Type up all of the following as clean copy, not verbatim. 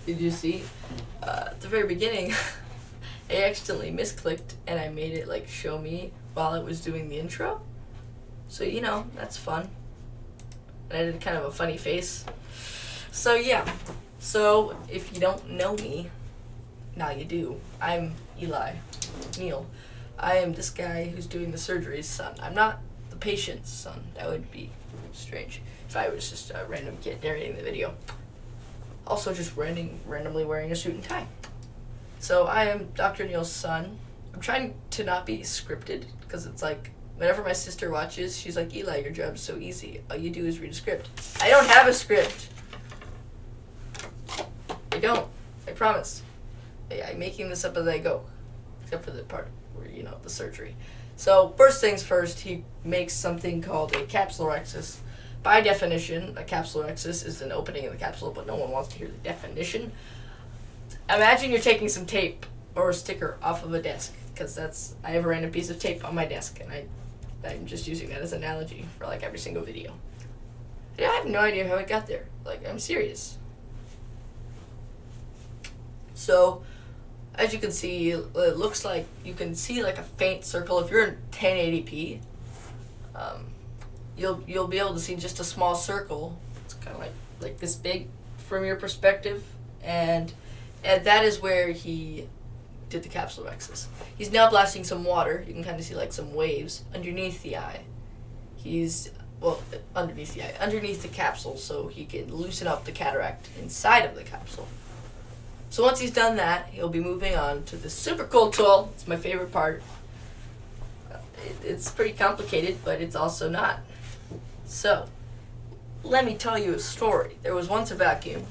Did you see? At the very beginning, I accidentally misclicked and I made it like show me while it was doing the intro. So, you know, that's fun. And I did kind of a funny face. So, yeah. So, if you don't know me, now you do. I'm Eli Neal. I am this guy who's doing the surgery's son. I'm not the patient's son. That would be strange if I was just a random kid narrating the video. Also just randomly wearing a suit and tie. So I am Dr. Neal's son. I'm trying to not be scripted, because it's like, whenever my sister watches, she's like, Eli, your job's so easy. All you do is read a script. I don't have a script. I don't. I promise. I'm making this up as I go. Except for the part where, you know, the surgery. So, first things first, he makes something called a capsulorhexis. By definition, a capsulorhexis is an opening in the capsule, but no one wants to hear the definition. Imagine you're taking some tape or a sticker off of a desk, because I have a random piece of tape on my desk, and I'm just using that as an analogy for like every single video. I have no idea how it got there. Like, I'm serious. So, as you can see, it looks like you can see like a faint circle. If you're in 1080p, you'll be able to see just a small circle. It's kind of like this big from your perspective, and that is where he did the capsulorhexis. He's now blasting some water. You can kind of see like some waves underneath the eye. Underneath the capsule, so he can loosen up the cataract inside of the capsule. So once he's done that, he'll be moving on to the super cool tool. It's my favorite part. It's pretty complicated, but it's also not. So, let me tell you a story. There was once a vacuum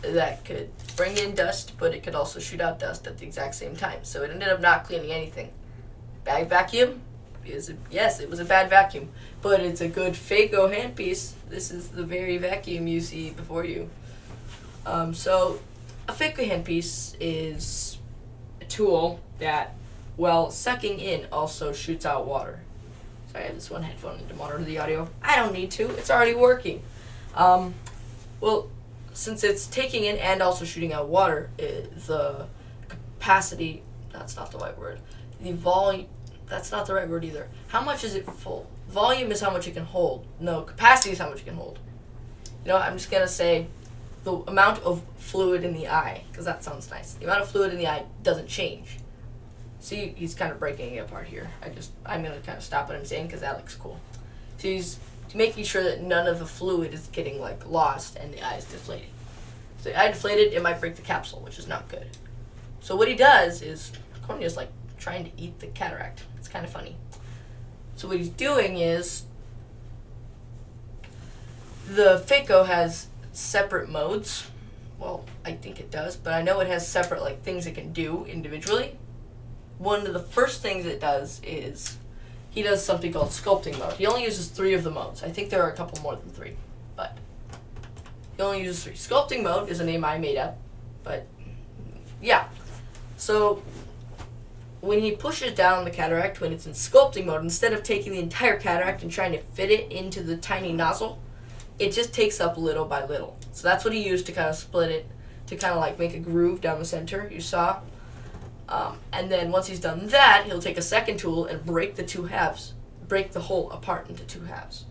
that could bring in dust, but it could also shoot out dust at the exact same time. So it ended up not cleaning anything. Bad vacuum? Yes, it was a bad vacuum, but it's a good Phaco handpiece. This is the very vacuum you see before you. So a Phaco handpiece is a tool that, while sucking in, also shoots out water. So I have this one headphone to monitor the audio. I don't need to. It's already working. Well, since it's taking in and also shooting out water, the capacity, that's not the right word. The volume, that's not the right word either. How much is it full? Volume is how much it can hold. No, capacity is how much it can hold. You know, I'm just going to say the amount of fluid in the eye, because that sounds nice. The amount of fluid in the eye doesn't change. See, he's kind of breaking it apart here. I'm going to kind of stop what I'm saying because that looks cool. So he's making sure that none of the fluid is getting like lost and the eye is deflating. So the eye deflated, it might break the capsule, which is not good. So what he does is, the cornea is like trying to eat the cataract. It's kind of funny. So what he's doing is, the Phaco has separate modes. Well, I think it does, but I know it has separate like things it can do individually. One of the first things it does is he does something called sculpting mode. He only uses 3 of the modes. I think there are a couple more than 3, but he only uses 3. Sculpting mode is a name I made up, but yeah. So when he pushes down the cataract, when it's in sculpting mode, instead of taking the entire cataract and trying to fit it into the tiny nozzle, it just takes up little by little. So that's what he used to kind of split it, to kind of like make a groove down the center, you saw. And then once he's done that, he'll take a second tool and break the hole apart into 2 halves.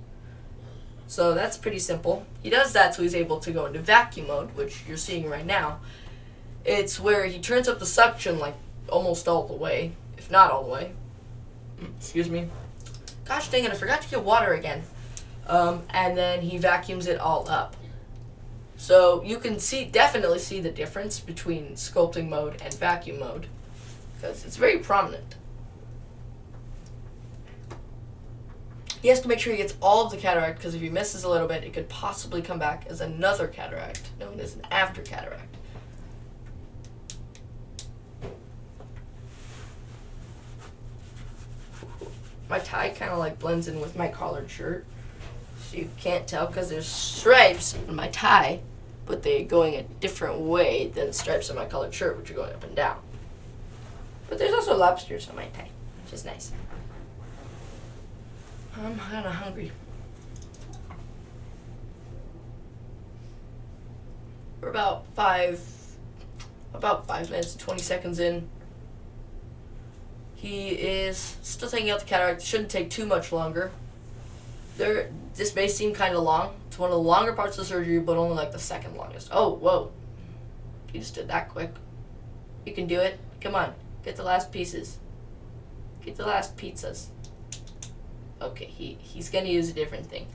So that's pretty simple. He does that so he's able to go into vacuum mode, which you're seeing right now. It's where he turns up the suction like almost all the way, if not all the way. Excuse me. Gosh dang it, I forgot to get water again. And then he vacuums it all up. So you can definitely see the difference between sculpting mode and vacuum mode, because it's very prominent. He has to make sure he gets all of the cataract, because if he misses a little bit, it could possibly come back as another cataract, known as an after cataract. My tie kind of like blends in with my collared shirt, so you can't tell because there's stripes in my tie, but they're going a different way than stripes on my collared shirt, which are going up and down. But there's also lobsters on my tie, which is nice. I'm kind of hungry. We're about about 5 minutes and 20 seconds in. He is still taking out the cataract. It shouldn't take too much longer. This may seem kind of long. It's one of the longer parts of the surgery, but only like the second longest. Oh, whoa. You just did that quick. You can do it. Come on. Get the last pieces. Get the last pizzas. Okay, he's going to use a different thing.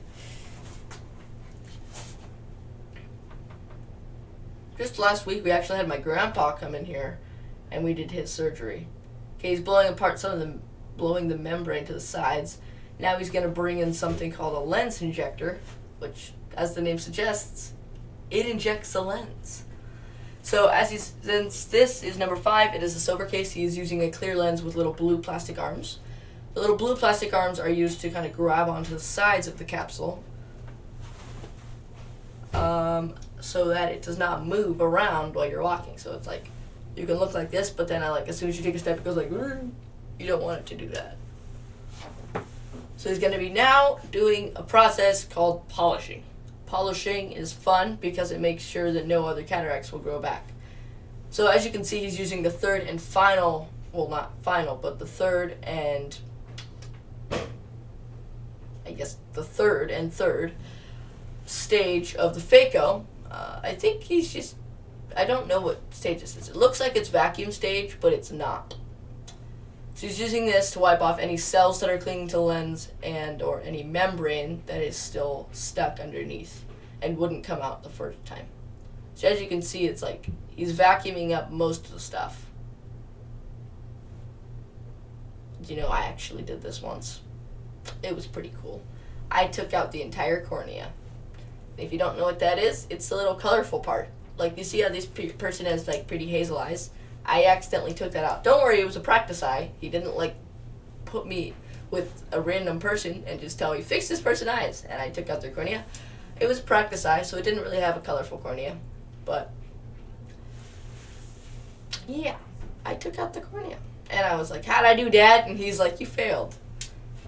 Just last week, we actually had my grandpa come in here, and we did his surgery. Okay, he's blowing apart blowing the membrane to the sides. Now he's going to bring in something called a lens injector, which, as the name suggests, it injects a lens. So since this is number 5, it is a silver case. He is using a clear lens with little blue plastic arms. The little blue plastic arms are used to kind of grab onto the sides of the capsule, so that it does not move around while you're walking. So it's like, you can look like this, but then as soon as you take a step, it goes like, you don't want it to do that. So he's going to be now doing a process called polishing. Polishing is fun because it makes sure that no other cataracts will grow back. So as you can see, he's using the third and final, well, not final, but the third and, I guess, the third and third stage of the phaco. I think he's just, I don't know what stage this is. It looks like it's vacuum stage, but it's not. So he's using this to wipe off any cells that are clinging to the lens and or any membrane that is still stuck underneath and wouldn't come out the first time. So as you can see, it's like he's vacuuming up most of the stuff. You know, I actually did this once. It was pretty cool. I took out the entire cornea. If you don't know what that is, it's the little colorful part. Like, you see how this person has like pretty hazel eyes? I accidentally took that out. Don't worry, it was a practice eye. He didn't like put me with a random person and just tell me, fix this person's eyes. And I took out their cornea. It was a practice eye, so it didn't really have a colorful cornea. But yeah, I took out the cornea. And I was like, how'd I do, Dad? And he's like, you failed.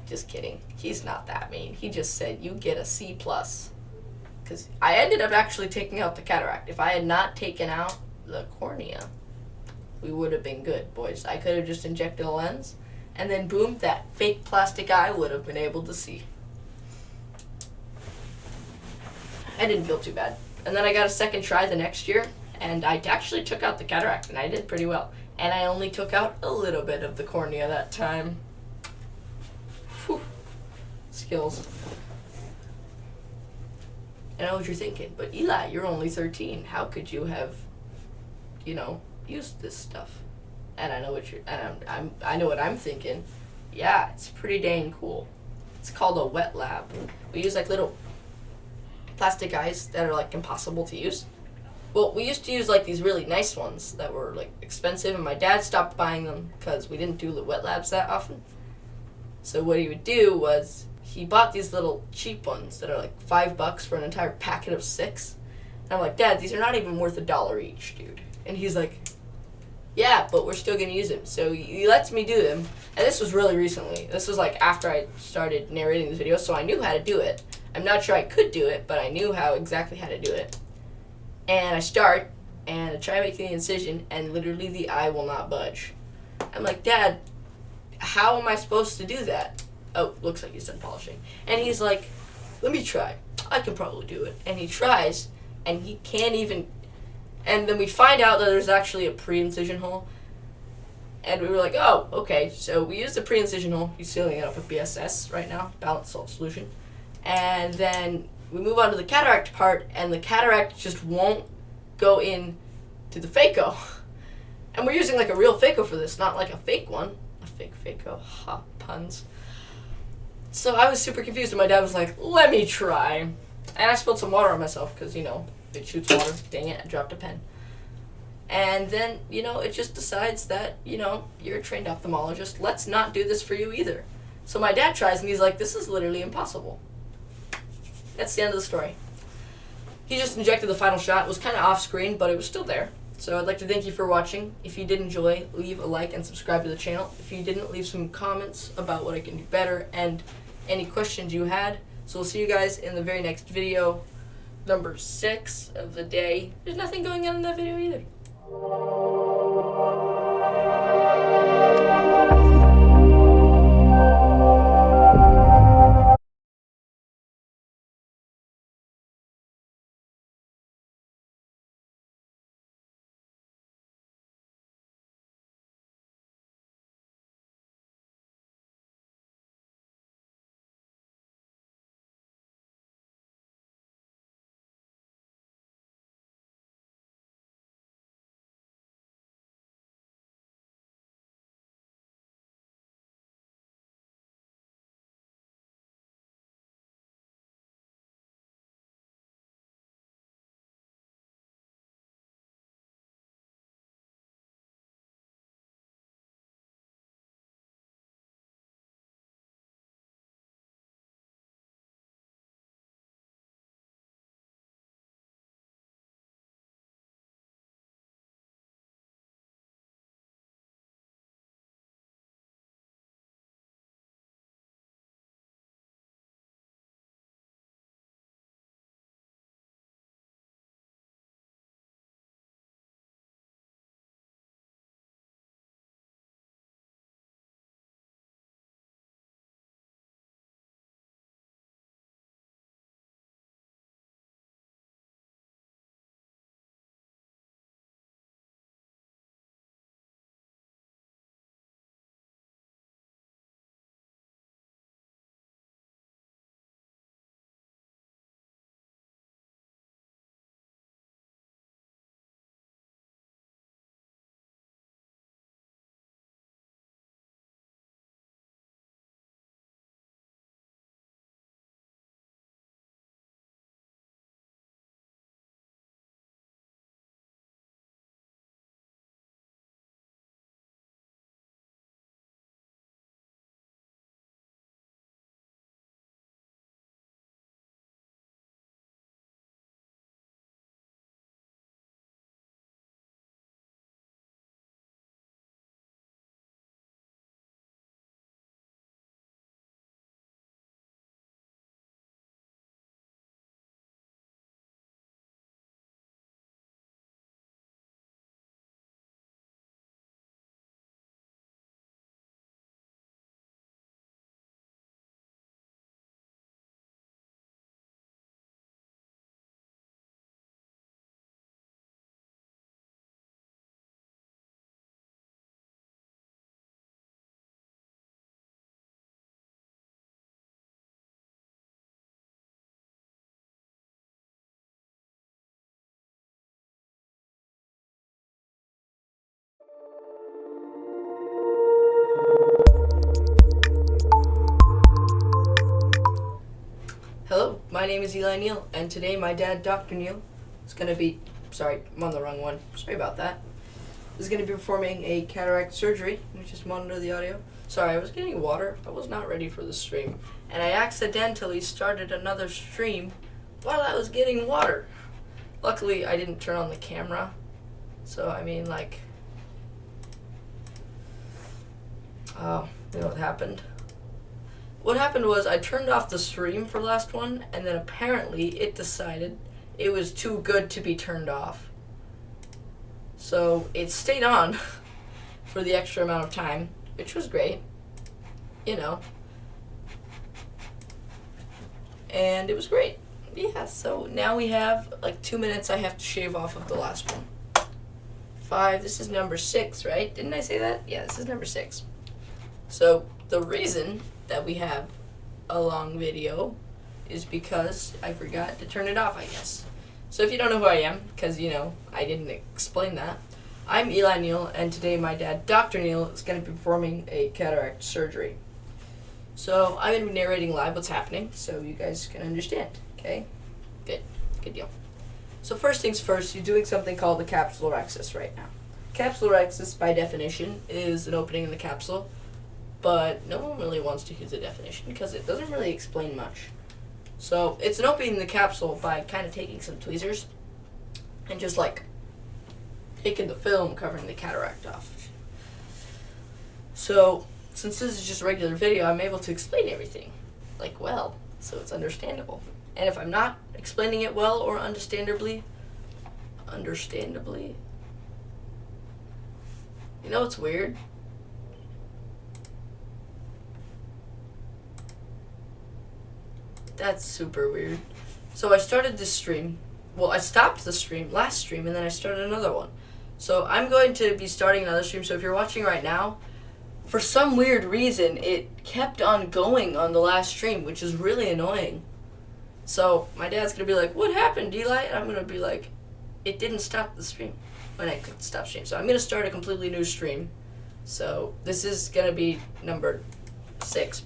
Just kidding. He's not that mean. He just said, you get a C+. Because I ended up actually taking out the cataract. If I had not taken out the cornea, we would have been good, boys. I could have just injected a lens, and then boom, that fake plastic eye would have been able to see. I didn't feel too bad. And then I got a second try the next year, and I actually took out the cataract, and I did pretty well. And I only took out a little bit of the cornea that time. Whew. Skills. I know what you're thinking, but Eli, you're only 13. How could you have, used this stuff? And I know what I know what I'm thinking. Yeah, it's pretty dang cool. It's called a wet lab. We use like little plastic eyes that are like impossible to use. Well, we used to use like these really nice ones that were like expensive, and my dad stopped buying them because we didn't do the wet labs that often. So what he would do was he bought these little cheap ones that are like $5 for an entire packet of 6. And I'm like, Dad, these are not even worth $1 each, dude. And he's like, yeah, but we're still going to use them. So he lets me do them. And this was really recently. This was like after I started narrating this video, so I knew how to do it. I'm not sure I could do it, but I knew exactly how to do it. And I start, and I try making the incision, and literally the eye will not budge. I'm like, Dad, how am I supposed to do that? Oh, looks like he's done polishing. And he's like, let me try. I can probably do it. And he tries, and he can't even. And then we find out that there's actually a pre-incision hole. And we were like, oh, okay. So we used the pre-incision hole. He's sealing it up with BSS right now, balanced salt solution. And then we move on to the cataract part, and the cataract just won't go in to the phaco. And we're using like a real phaco for this, not like a fake one. A fake phaco. Ha, puns. So I was super confused, and my dad was like, let me try. And I spilled some water on myself because, it shoots water. Dang it, I dropped a pen. And then, it just decides that, you're a trained ophthalmologist. Let's not do this for you either. So my dad tries, and he's like, this is literally impossible. That's the end of the story. He just injected the final shot. It was kind of off screen, but it was still there. So I'd like to thank you for watching. If you did enjoy, leave a like and subscribe to the channel. If you didn't, leave some comments about what I can do better and any questions you had. So we'll see you guys in the very next video, number 6 of the day. There's nothing going on in that video either. my name is Eli Neal, and today my dad, Dr. Neal, is going to be, sorry, I'm on the wrong one, sorry about that, is going to be performing a cataract surgery. Let me just monitor the audio. Sorry, I was getting water. I was not ready for the stream, and I accidentally started another stream while I was getting water. Luckily, I didn't turn on the camera, so I mean, like, oh, you know what happened? What happened was I turned off the stream for the last one, and then apparently it decided it was too good to be turned off. So it stayed on for the extra amount of time, which was great, you know. And it was great. Yeah, so now we have like 2 minutes I have to shave off of the last one. 5, this is number 6, right? Didn't I say that? Yeah, this is number 6. So the reason that we have a long video is because I forgot to turn it off, I guess. So if you don't know who I am, because, you know, I didn't explain that, I'm Eli Neal, and today my dad, Dr. Neal, is going to be performing a cataract surgery. So I'm going to be narrating live what's happening so you guys can understand, okay? Good deal. So first things first, you're doing something called the capsulorhexis right now. Capsulorhexis, by definition, is an opening in the capsule, but no one really wants to hear the definition because it doesn't really explain much. So it's an opening in the capsule by kind of taking some tweezers and just like taking the film covering the cataract off. So since this is just a regular video, I'm able to explain everything like well, so it's understandable. And if I'm not explaining it well or understandably, you know what's weird? That's super weird. So I started this stream. Well, I stopped the stream, last stream, and then I started another one. So I'm going to be starting another stream. So if you're watching right now, for some weird reason, it kept on going on the last stream, which is really annoying. So my dad's going to be like, what happened, Eli? And I'm going to be like, it didn't stop the stream when I clicked stop stream. So I'm going to start a completely new stream. So this is going to be number 6.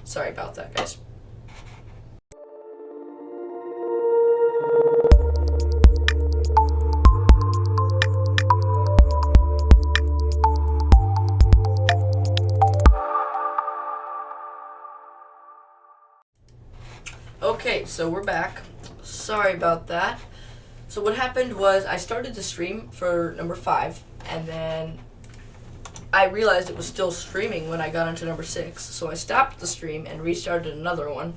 Sorry about that, guys. Okay, so we're back. Sorry about that. So what happened was I started the stream for number 5, and then I realized it was still streaming when I got onto number 6. So I stopped the stream and restarted another one.